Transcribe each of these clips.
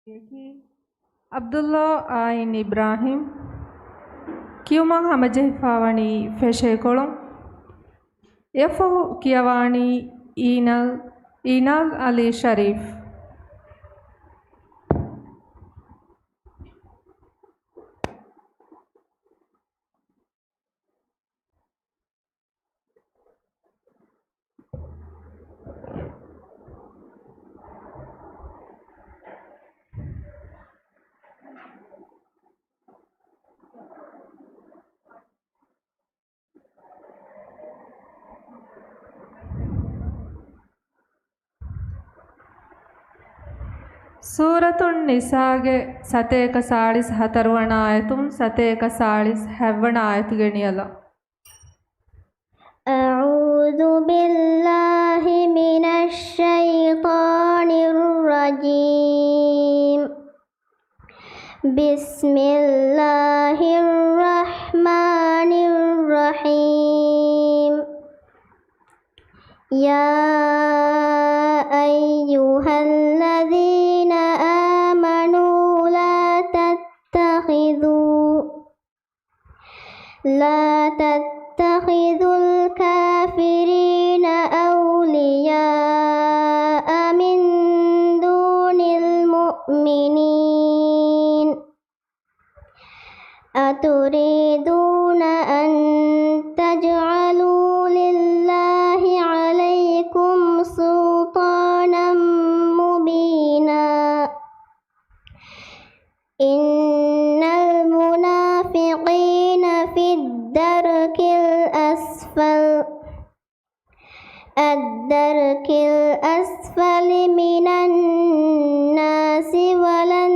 Aqui, Abdullah Ain Ibrahim, Kiuma Hamajefawani Feshekolom, Yafu Kiawani Inal Ali Sharif. Suratun Nisage Sateka Salis Hatarwana Ayatum Sateka Salis Havana Ayatganiyala. أعوذ بالله من الشيطان الرجيم. بسم الله الرحمن الرحيم. يا أيها الذين آمنوا لا تتخذوا الكافرين أولياء من دون المؤمنين. أتريدون أن تجعلوا لله عليكم سلطانا مبينا. إن المنافقين في الدرك الأسفل من الناس ولن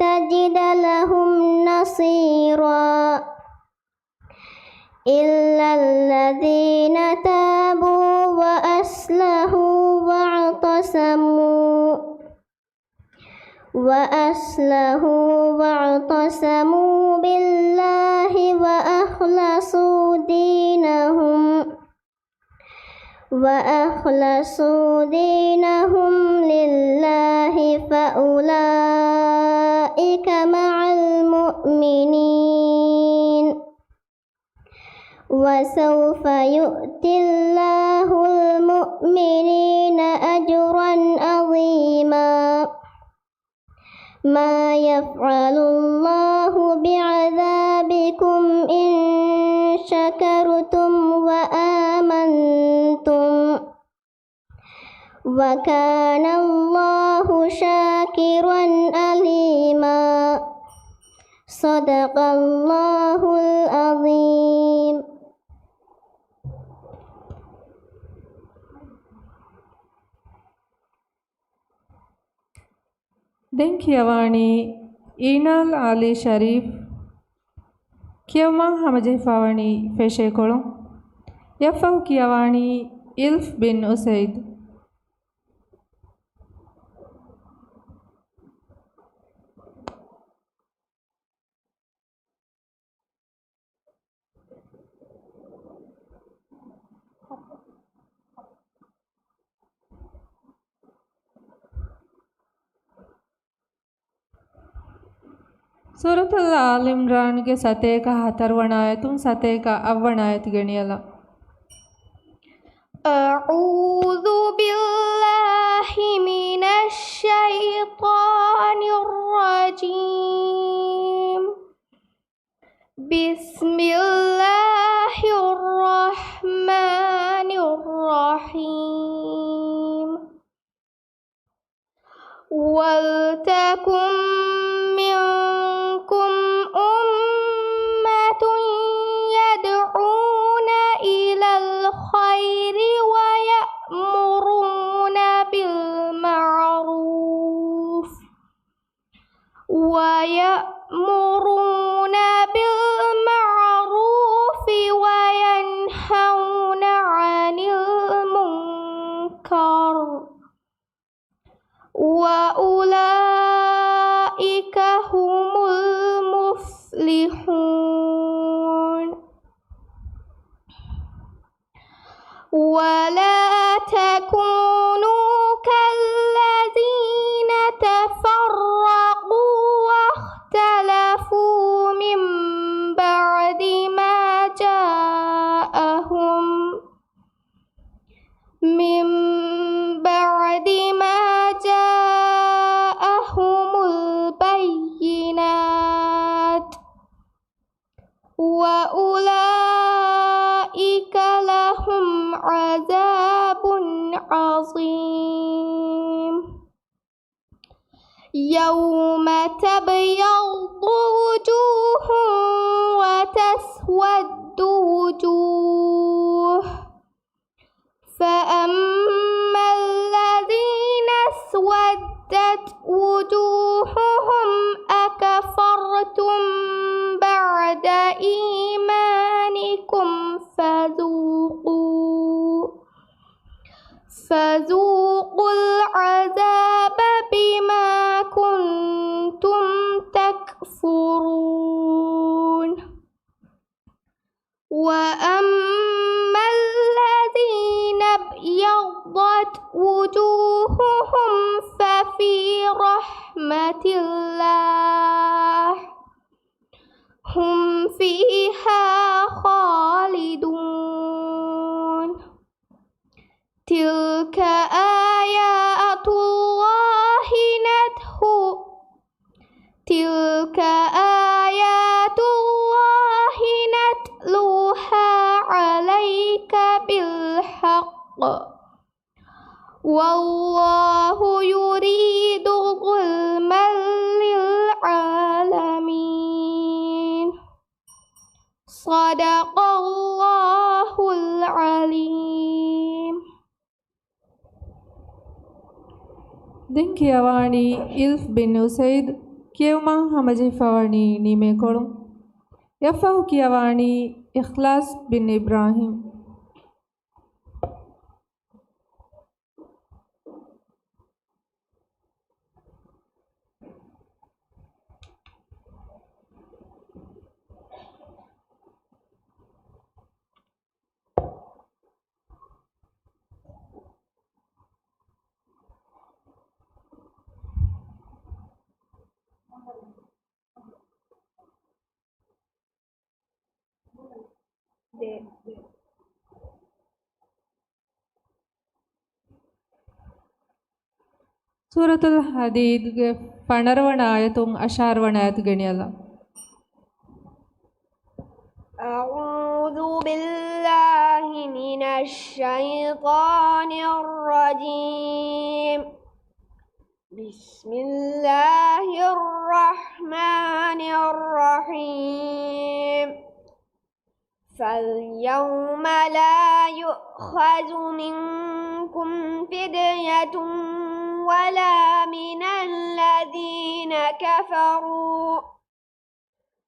تجد لهم نصيرا إلا الذين تابوا وأصلحوا بالله وأخلصوا دينهم لله فأولئك مع المؤمنين. وسوف يؤتي الله المؤمنين أجرا عظيما. ما يفعل الله بعذابكم إن شكرتم وآمنتم وكان الله شاكرا عليما. صدق الله العظيم. Den Kiawani Inal Ali Sharif, Kiuma Hamajefawani Feshekolom, Yafu Kiawani Ilf bin Usaid. Suratul Al Imran ke Sateka Hatarwanayatun Sateka Avvanayatganiyala. أعوذ بالله من الشيطان الرجيم. بسم الله الرحمن الرحيم. ولتكن منكم أمة يدعون إلى الخير ويأمرون بالمعروف وينهون عن المنكر وأولئك هم المفلحون. ولا تكونوا كالذين تفرقوا من بعد ما جاءهم البينات وأولئك لهم عذاب عظيم يوم تبيض وجوه وتسود وجوه فأما الذين اسودت وجوههم أكفرتم بعد إيمانكم فذوقوا العذاب بما كنتم تكفرون وأما الذين ابيضت وجوههم ففي رحمة الله هم فيها خالدون تلك آيات الله نتلوها عليك بالحق والله يريد ظلما للعالمين صدق الله العليم. Den kiawani Ilf bin Usaid kiawma hamaji fawani nime kolum yafahu kiawani Ikhlas bin Ibrahim. Suratul Hadid ge 12 ayatum 10 ayat geniyala. أعوذ بالله من الشيطان الرجيم بسم الله الرحمن الرحيم فاليوم لا يؤخذ منكم فدية ولا من الذين كفروا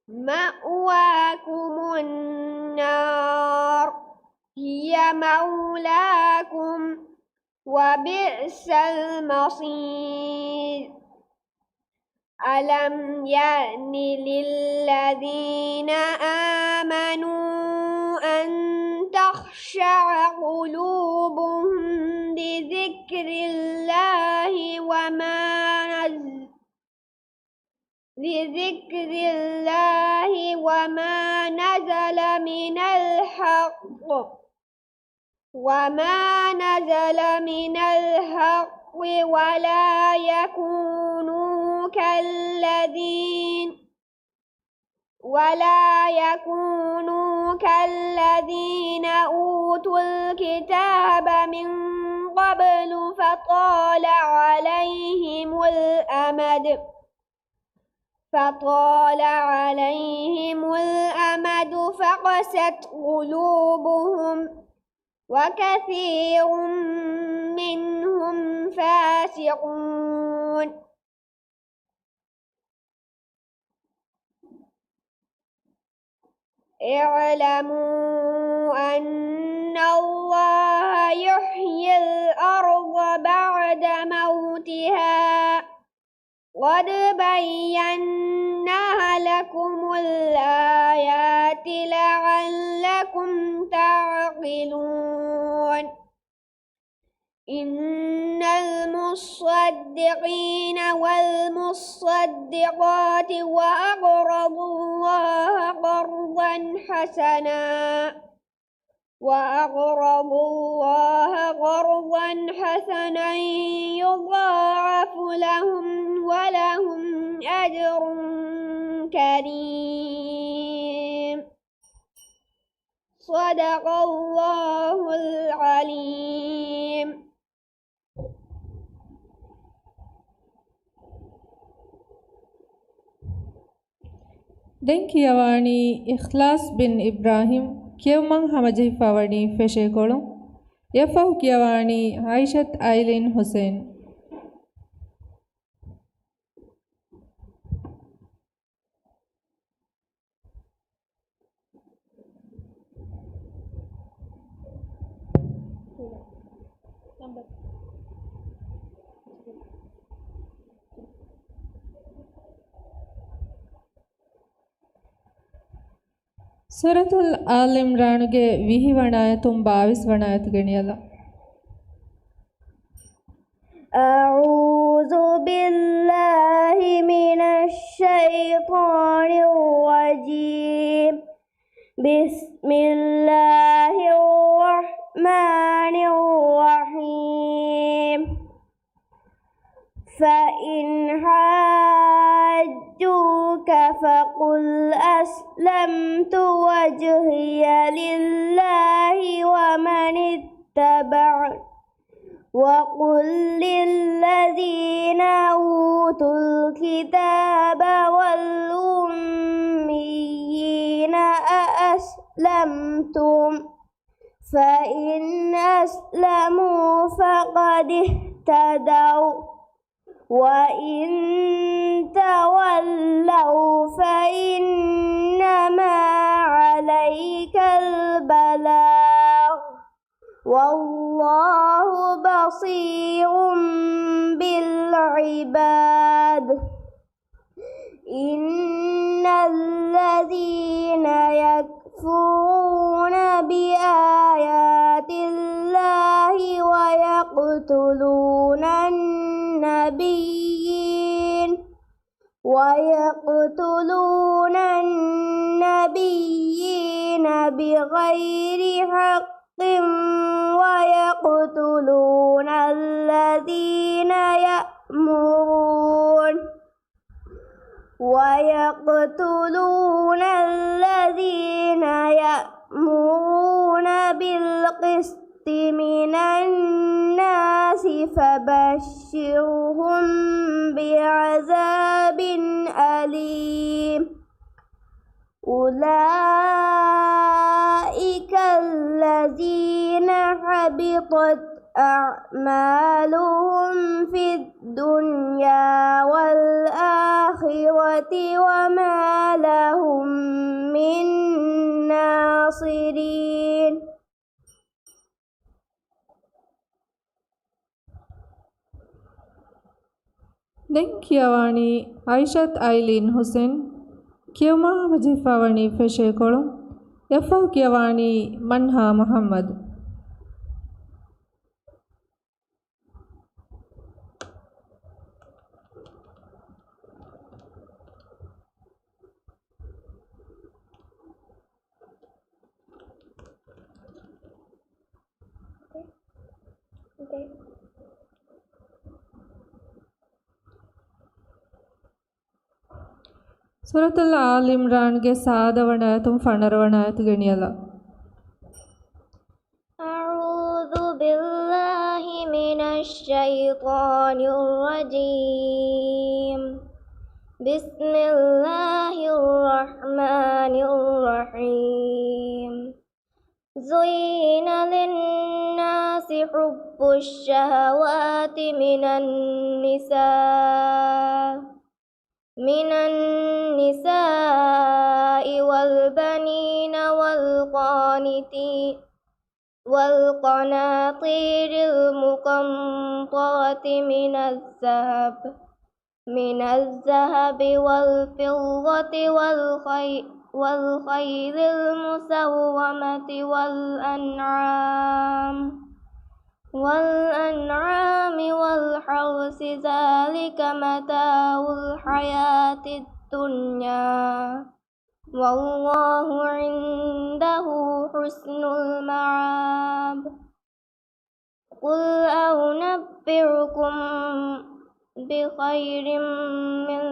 مأواكم النار هي مولاكم وبئس المصير ألم يأن للذين آمنوا أن تخشع قلوبهم لذكر الله وما نزل من الحق ولا يكونوا كالذين أوتوا الكتاب من قبل فطال عليهم الأمد فقست قلوبهم وكثير منهم فاسقون اعلموا أن الله يحيي الأرض بعد موتها قد بينا لكم الآيات لعلكم تعقلون إن المصدقين والمصدقات وأقرضوا الله قرضا حسنا يضاعف لهم ولهم أجر كريم. صدق الله العليم. Den kiyawani Ikhlas bin Ibrahim kiyawman hamajehi fawani feshe kolon yafahu kiyawani Aishat Ailin Hussein. Suratul Al Imranuge vihi wanayatum 22 wanayatu geniyala. أعوذ بالله من الشيطان الرجيم. بسم الله الرحمن الرحيم. فإن حاجوك فقل أسلمت وجهي لله ومن اتبعني وقل للذين أوتوا الكتاب والأميين أأسلمتم فإن أسلموا فقد اهتدوا وإن تولوا فإنما عليك البلاغ والله بصير بالعباد. إن الذين يكفرون بآيات الله ويقتلون النبيين بغير حق ويقتلون الذين يأمرون بالقسط من الناس فبشرهم بعذاب أليم. أولئك الذين حبطت أعمالهم في الدنيا والآخرة وما لهم من ناصرين. Den kiyawani Aishat Ailin Hussein kiyawma hamajehi fawani feshe kolon yafahu kiyawani Manha Muhammad. Suratul Al Imran ge saada wanayatum 12 wanayatu geniyala. أعوذ بالله من الشيطان الرجيم. بسم الله الرحمن الرحيم. زين للناس حب الشهوات من النساء والبنين والقناطير المقنطرة من الذهب والفضة والخيل المسومة والأنعام والحرث ذلك متاع الحياة الدنيا والله عنده حسن المعاب. قل أنبئكم بخير من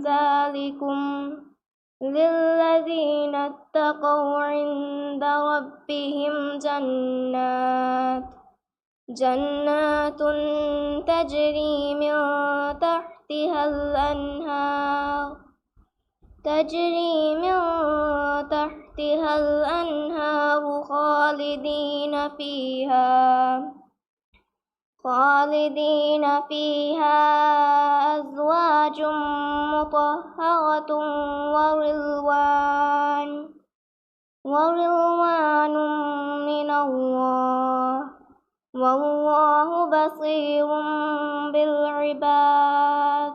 ذلكم للذين اتقوا عند ربهم جنات تجري من تحتها الأنهار خالدين فيها أزواج مطهرة ورضوان من الله والله بصير بالعباد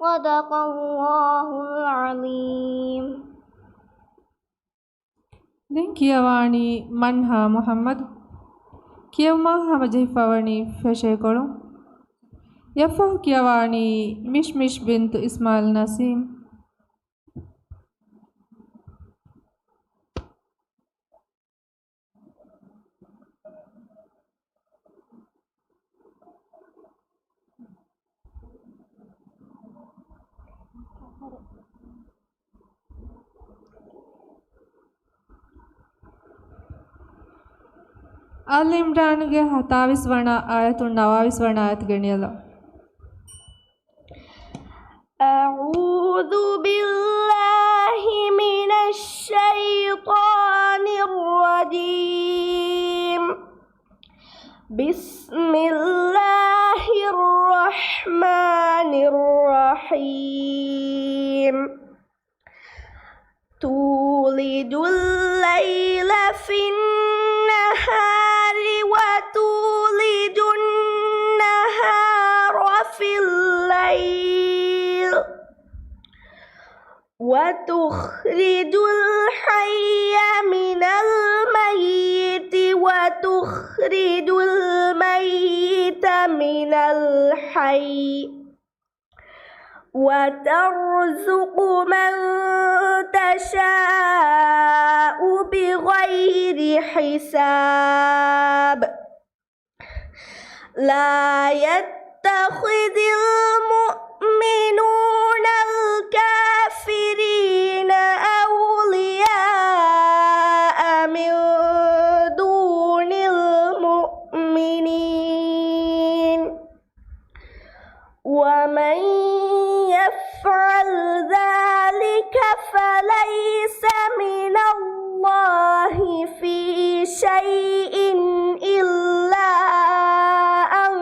صدق الله العظيم. Den kiyawani manha Muhammad kiyawma hama jehfawani feshekolu yafahu kiyawani Mishmish bint Ismail Nasim. Al Imran ge 27 වන ආයතුන් 29 වන ආයත ගෙනියලා أعوذ بالله من الشيطان الرجيم بسم الله الرحمن الرحيم تولد الليل في النهار وتولد النهار في الليل وتخرج الحي من الميت وتخرج الميت من الحي وترزق من تشاء بغير حساب لا يتخذ المؤمنون الكافرين أولياء من دون المؤمنين ومن يفعل ذلك فليس من الله في شيء إلا أن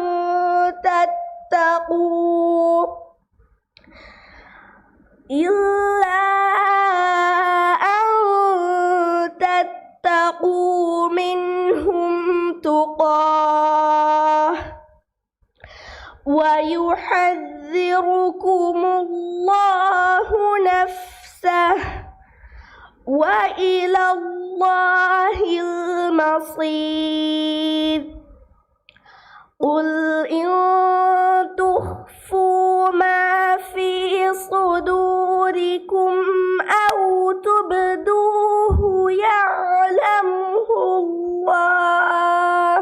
تتقوا منهم تقاه ويحذركم الله نفسه وإلى الله المصير قل إن تخفوا ما في صدوركم أو تبدوه يعلمه الله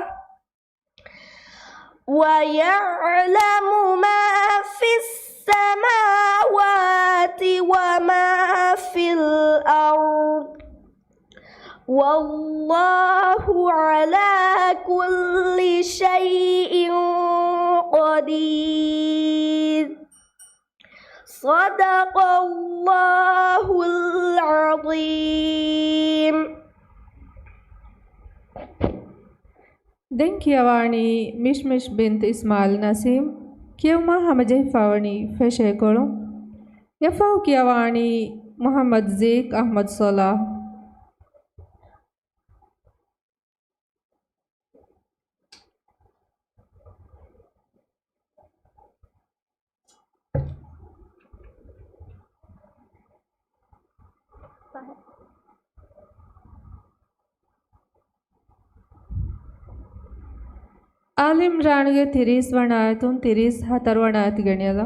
ويعلم ما في السماوات وما في الأرض والله على كل شيء قدير صدق الله العظيم. Den kiyawani Mishmish bint Ismail Nasim kiyawma hama jehfawani feshekolu yafahu kiyawani Muhammad Zik Ahmad Salah. Al Imran ge 30 වන ආයතුන් 34 වන ආයත ගෙනියලා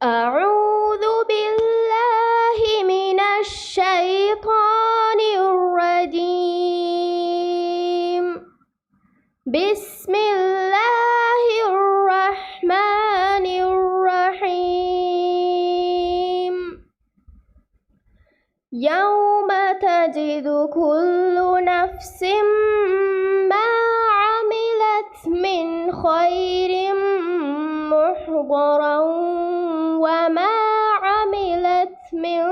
أعوذ بالله من الشيطان الرجيم بسم الله الرحمن الرحيم يوم تجد كل نفس ما عملت من خير محضرا وما عملت من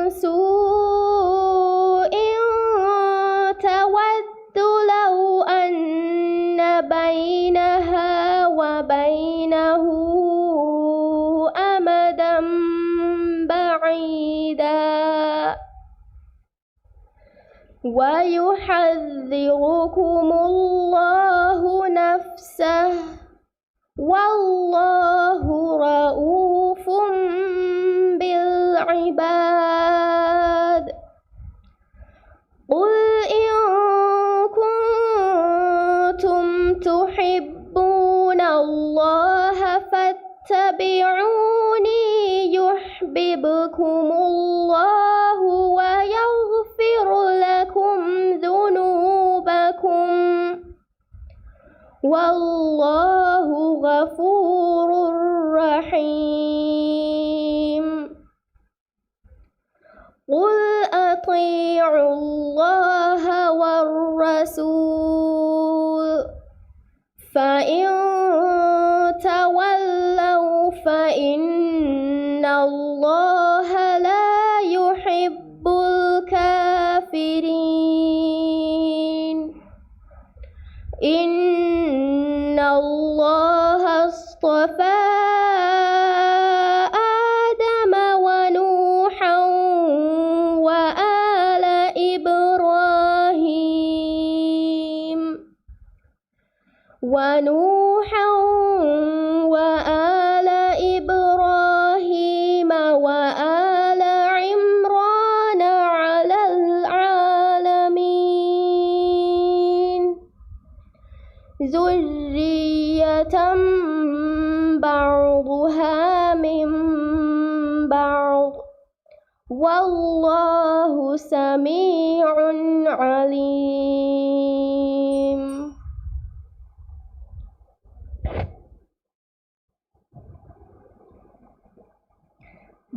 سوء تود لو أن بينها وبينه أمدا بعيدا ويحذركم الله نفسه والله رؤوف بالعباد قل إن كنتم تحبون الله فاتبعوني يحببكم الله ويغفر لكم ذنوبكم والله غفور رحيم قل أطيعوا الله والرسول فإن تولوا فإن الله لا يحب الكافرين إن الله اصطفى آدم ونوحا وآل إبراهيم وآل عمران على العالمين ذرية بعضها من بعض والله سميع عليم.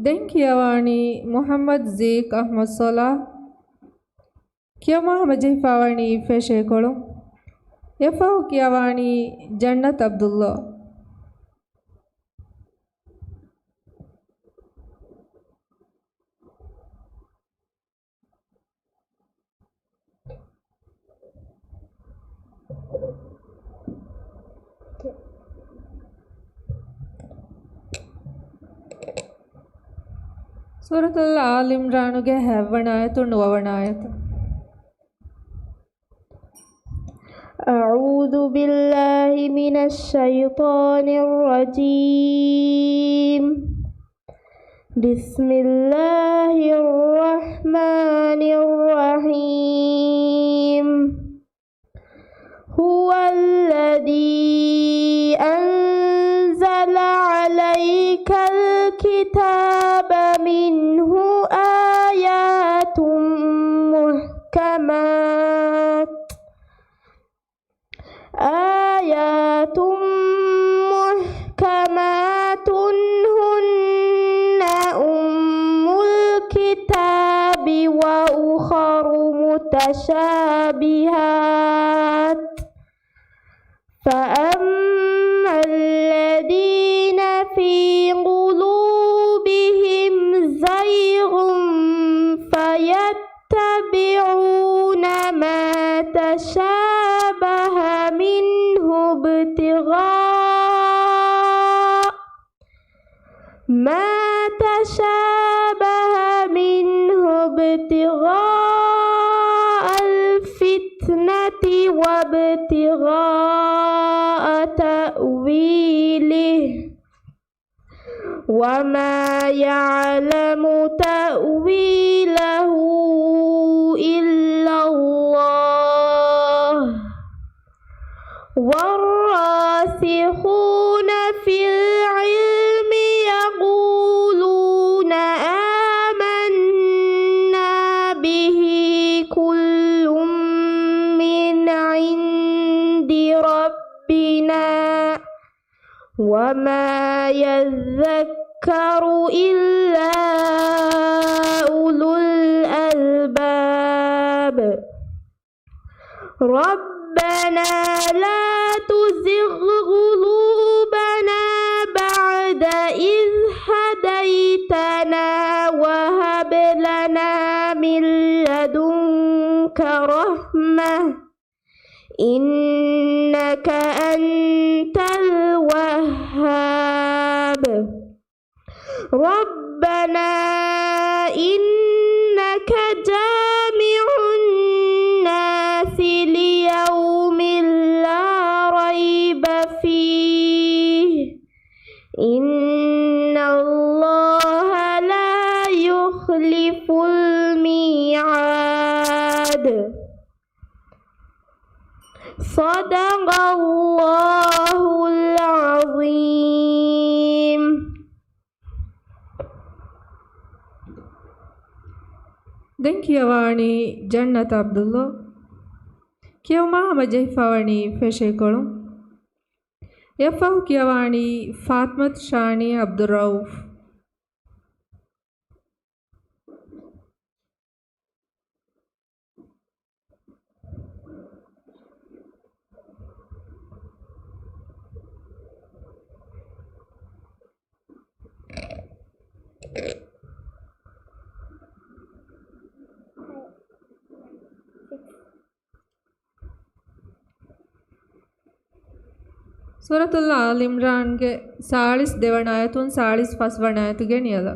Den kiyawani Muhammad Zeek Ahmad Salah Kiyama Majifawani Feshekolo Yafahu Kiyawani Jannat Abdullah Suratul Al Imranuge Hevanayatu Nuavanayatu أعوذ بالله من الشيطان الرجيم بسم الله الرحمن الرحيم هو الذي أنزل عليك الكتاب منه آيات محكمات هن أم الكتاب وأخر متشابهات فأما الذين في قلوبهم زيغ فيتبعون ما تشابه منه ابتغاء الفتنة وابتغاء تأويله وما يعلم تأويله إلا الله والراسخون في العلم يقولون وما يذكر إلا أولو الألباب ربنا لا تزغ قلوبنا بعد إذ هديتنا وهب لنا من لدنك رحمة إنك أنت الوهاب ربنا إنك جامع الناس ليوم لا ريب فيه إن الله لا يخلف الميعاد صدق الله العظيم. දැන් කියවාණි ජන්නත් අබ්දුල්ලා කියවමා මජයි ෆවණි ෆෙෂේකොළු යෆව කියවාණි ෆාත්මත් ෂානි අබ්දුරවුෆ් සූරතුල් ආල් ඉම්රාන්ගේ 42 වන ආයතුන් 45 වන ආයතු ගෙනියලා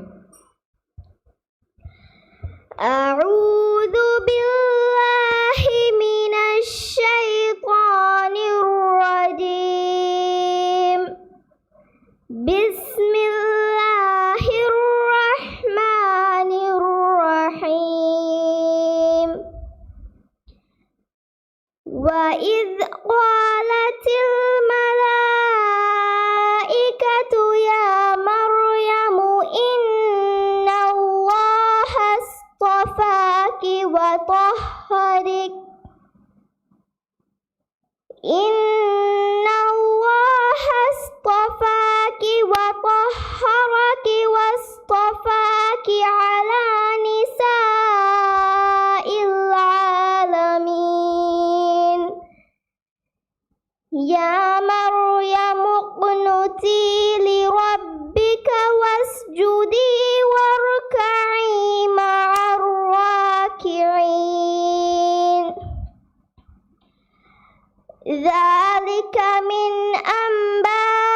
أعوذ بالله من الشيطان الرجيم بسم الله الرحمن الرحيم وإذ قالت الملائكة يا مريم إن الله اصطفاك وطهرك إن الله اصطفاك وطهرك واصطفاك على نساء العالمين يا مريم اقنتي لربك واسجدي واركعي مع الراكعين ذلك من أنباء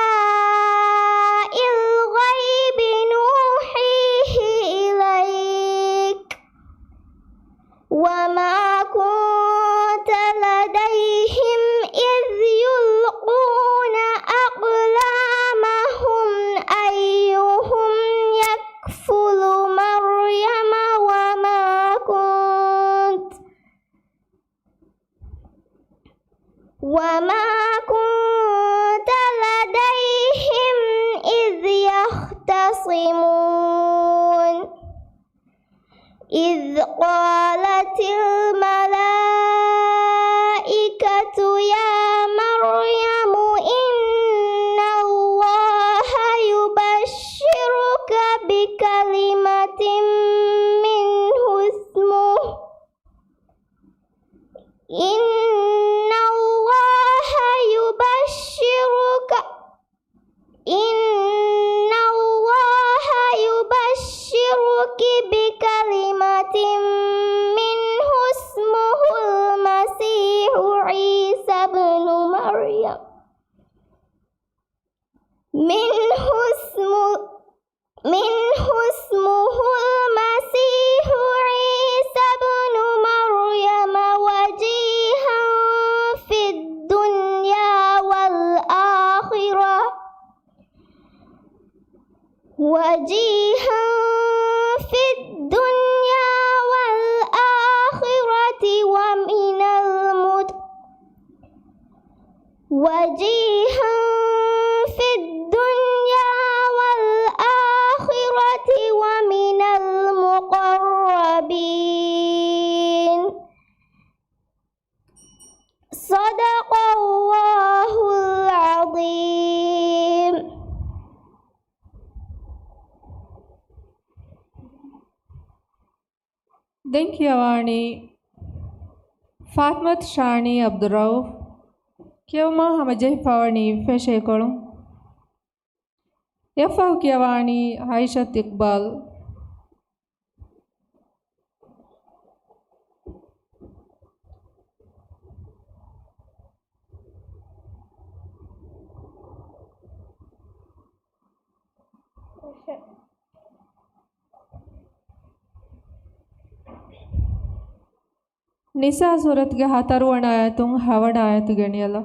الغيب نوحيه إليك وما كنت لديهم إذ يلقون أقلامهم أيهم يكفل مريم وما كنت لديهم إذ يختصمون إذ قالت الملائكة يا مريم إن الله يبشرك بكلمة منه اسمه إن الله يبشرك بكلمة منه اسمه المسيح عيسى ابن مريم منه اسمه المسيح عيسى ابن مريم وجيها في الدنيا والآخرة ومن المقربين صدق الله العظيم. Denkiawani Fatmat Shani Abdurrauf Kiawma Hamajeh Pawani Feshekolum Yafaw Kiawani Aisha Iqbal Nisa Surat ge hataruwan ayatung hawan ayatu geniyala.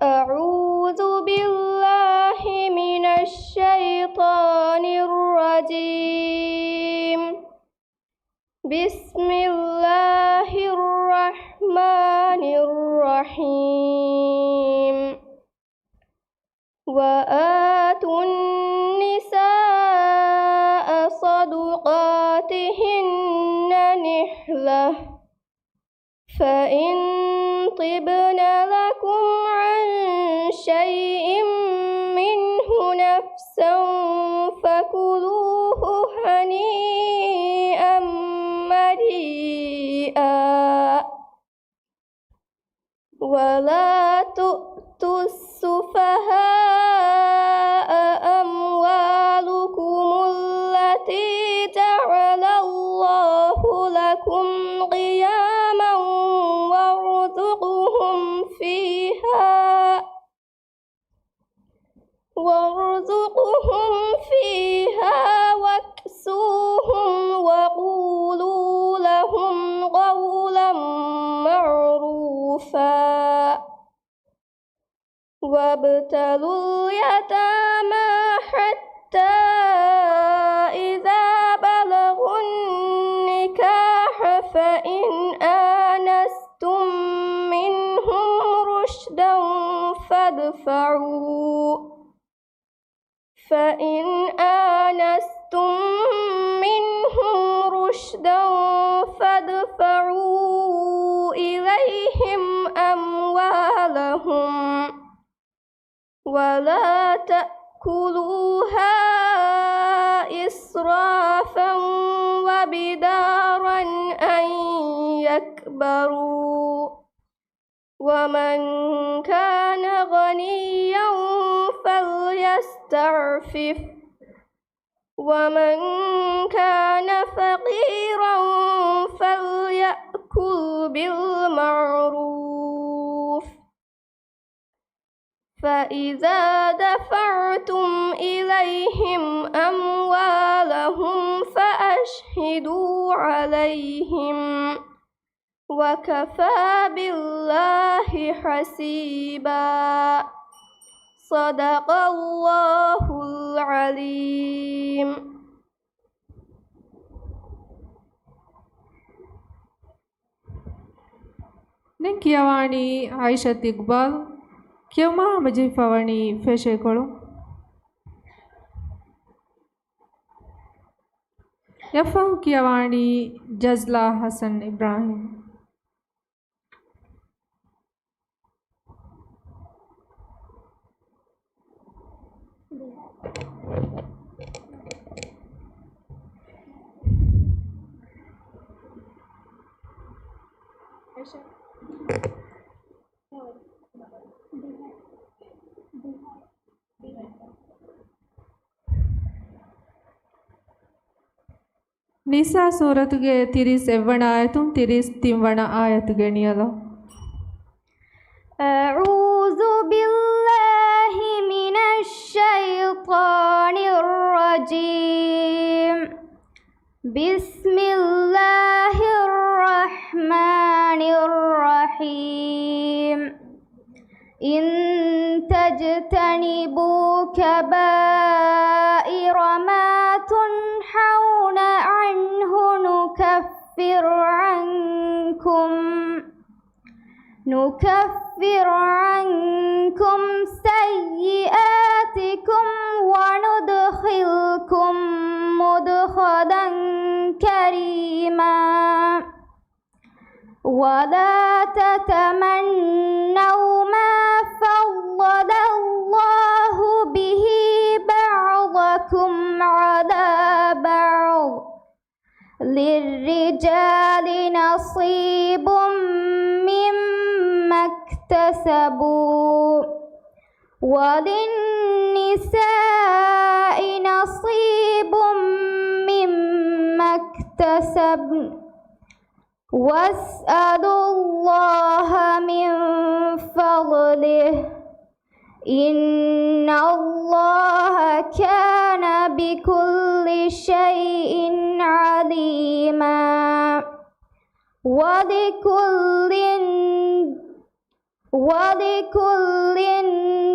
أعوذ بالله من الشيطان الرجيم بسم الله الرحمن الرحيم وآتوا النساء صدقاتهن نحلة فإن طبن لكم عن شيء منه نفسا فكلوه هنيئا مريئا ولا تؤتوا السفهاء أموالكم التي جعل الله لكم قياما وارزقهم فيها واكسوهم وقولوا لهم قولا معروفا وابتلوا اليتامى حتى إذا بلغوا النكاح فإن آنستم منهم رشدا فادفعوا إليهم أموالهم ولا تأكلوها إسرافا وبدارا أن يكبروا ومن كان غنيا فليستعفف ومن كان فقيرا فليأكل بالمعروف فإذا دفعتم إليهم أموالهم فأشهدوا عليهم وكفى بالله حسيبا صدق الله العليم. Denkiawani Aisha Iqbal Kiawma Hamajeh Pawani Feshekolum Yafaw Kiawani Jazla Hassan Ibrahim Nisa Suratuge Tiris Evana ayatum Tiris Timvana ayatu geniyala. أعوذ بالله من الشيطان الرجيم بسم الله الرحمن الرحيم إن تجتنبوا كبائر ما تنحون عنه نكفر عنكم سيئاتكم وندخلكم مدخلا كريما ولا تتمنوا ما فضل الله به بعضكم على بعض للرجال نصيب مما اكتسبوا وللنساء نصيب مما اكتسبن واسألوا الله من فضله إن الله كان بكل شيء عليما ولكل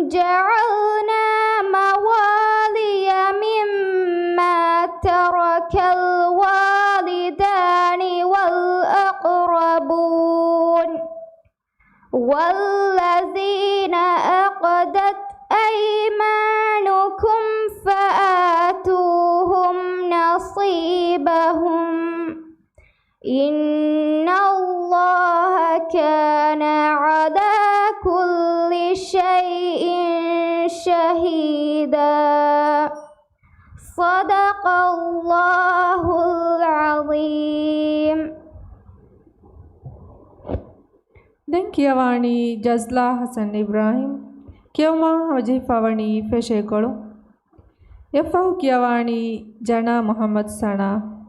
جعلنا موالي مما ترك الوالدان والأقربون والذين عقدت أيمانكم فآتوهم نصيبهم إن الله كان على كل شيء شهيدا صدق الله العظيم. Den Kiawani Jazla Hassan Ibrahim Kiawma Wajih Fawani Feshekolo Yafahu Kiawani Jana Muhammad Sana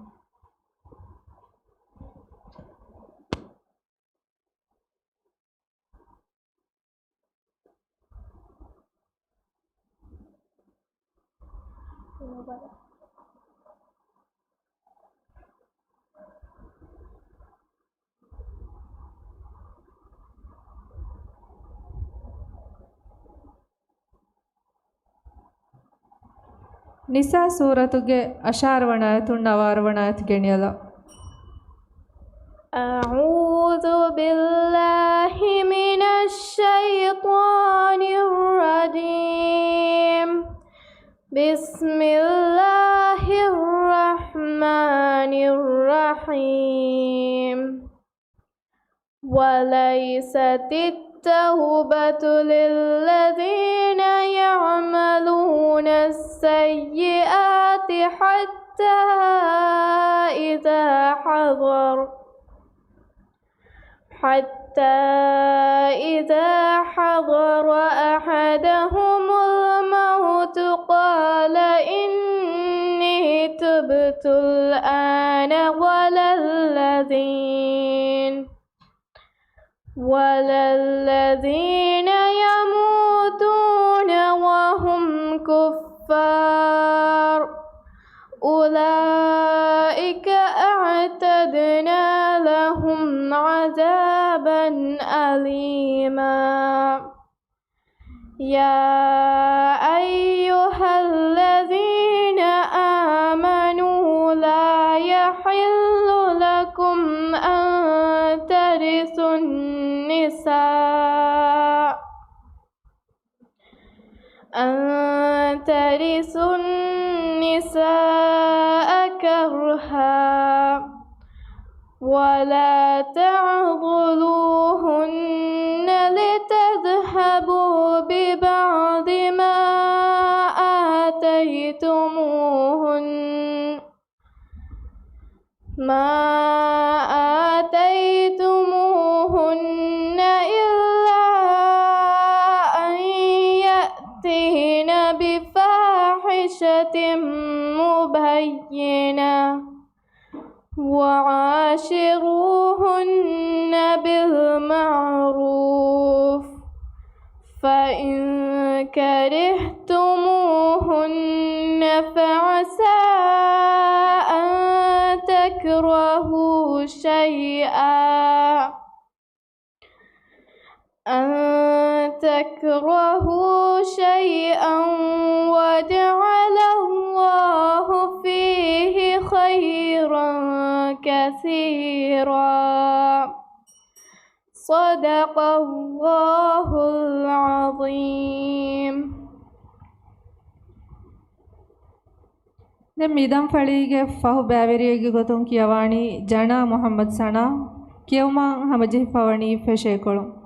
Nisa Suratuge Asharvanayatun Navarvanayat Geniala أعوذ بالله من الشيطان الرجيم بسم الله الرحمن الرحيم وليست التوبة للذين يعملون السيئات حتى إذا حضر أحدهم الموت قال إني تبت الآن ولا الذين يموتون وهم كفار أولئك أعتدنا لهم عذابا أليما يا أيها الذين آمنوا لا يحل لكم أن ترثوا النساء كرها ولا تعضلوهن لتذهبوا ببعض ما آتيتموهن إلا أن يأتين بفاحشة مبينة وعاشروهن بالمعروف فإن كرهتموهن فعسى أن تكرهوا شيئا وجعل الله فيه خيرا كثيرا صدق الله العظيم. Midam Falige Fahu Baviri Gotun Kiawani Jana Muhammad Sana Kiawma Hamajih Pawani Feshekolo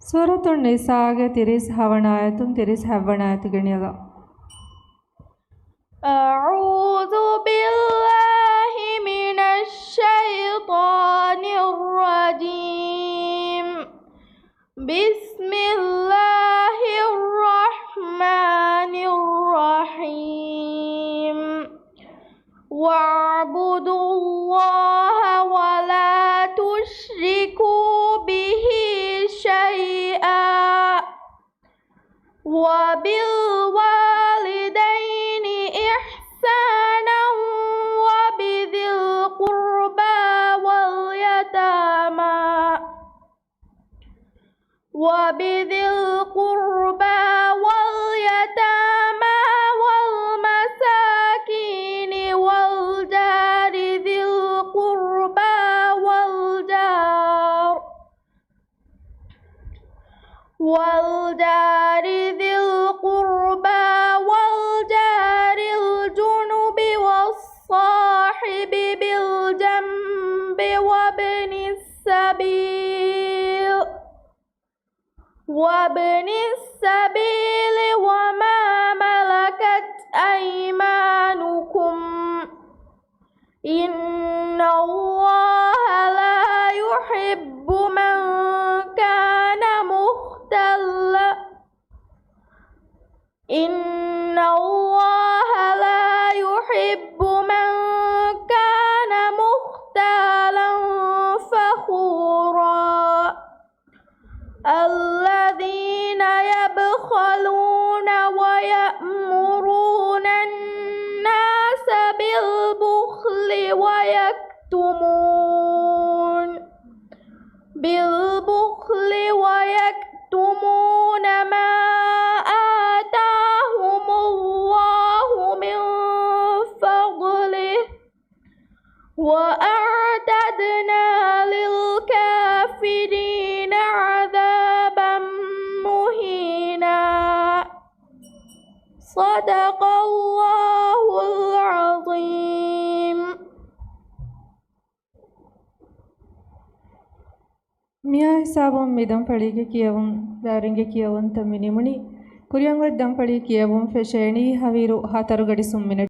ಸೂರತುನ್ ನಿಸಾಗೆ ತಿರಿಸ್ ಹವಣಾಯತುನ್ ತಿರಿಸ್ ಹವ್ವಣಾಯತು ಗಣಿಯಗ أعوذ بالله من الشيطان الرجيم بسم الله الرحمن الرحيم واعبدوا الله ولا تشركوا به شيئا وبالوالدين إحسانا وبذي القربى واليتامى والمساكين والجار ذي القربى والجار الجنب والصاحب بالجنب وابن السبيل وما ملكت أيمانكم إن الله لا يحب من كان مختالا فخورا الذين يبخلون ويأمرون الناس بالبخل ويكتمون ما آتاهم الله من فضله وأعتدنا للكافرين عذابا مهينا صدق الله العظيم. ಮಿಯಾ ಹಿಸಾಬಂ ಮಿದಂ ಫಳಿಗೆ ಕಿಯವಂ ಬ್ಯಾರಿಂಗೆ ಕಿಯವಂ ತಮ್ಮಿನಿಮುನಿ ಕುರಿಯಂಗ ದಂಪಳಿ ಕಿಯವಂ ಫೆಶೇಣಿ ಹವಿರು ಹಾತರು ಗಡಿ ಸುಮ್ಮಿನ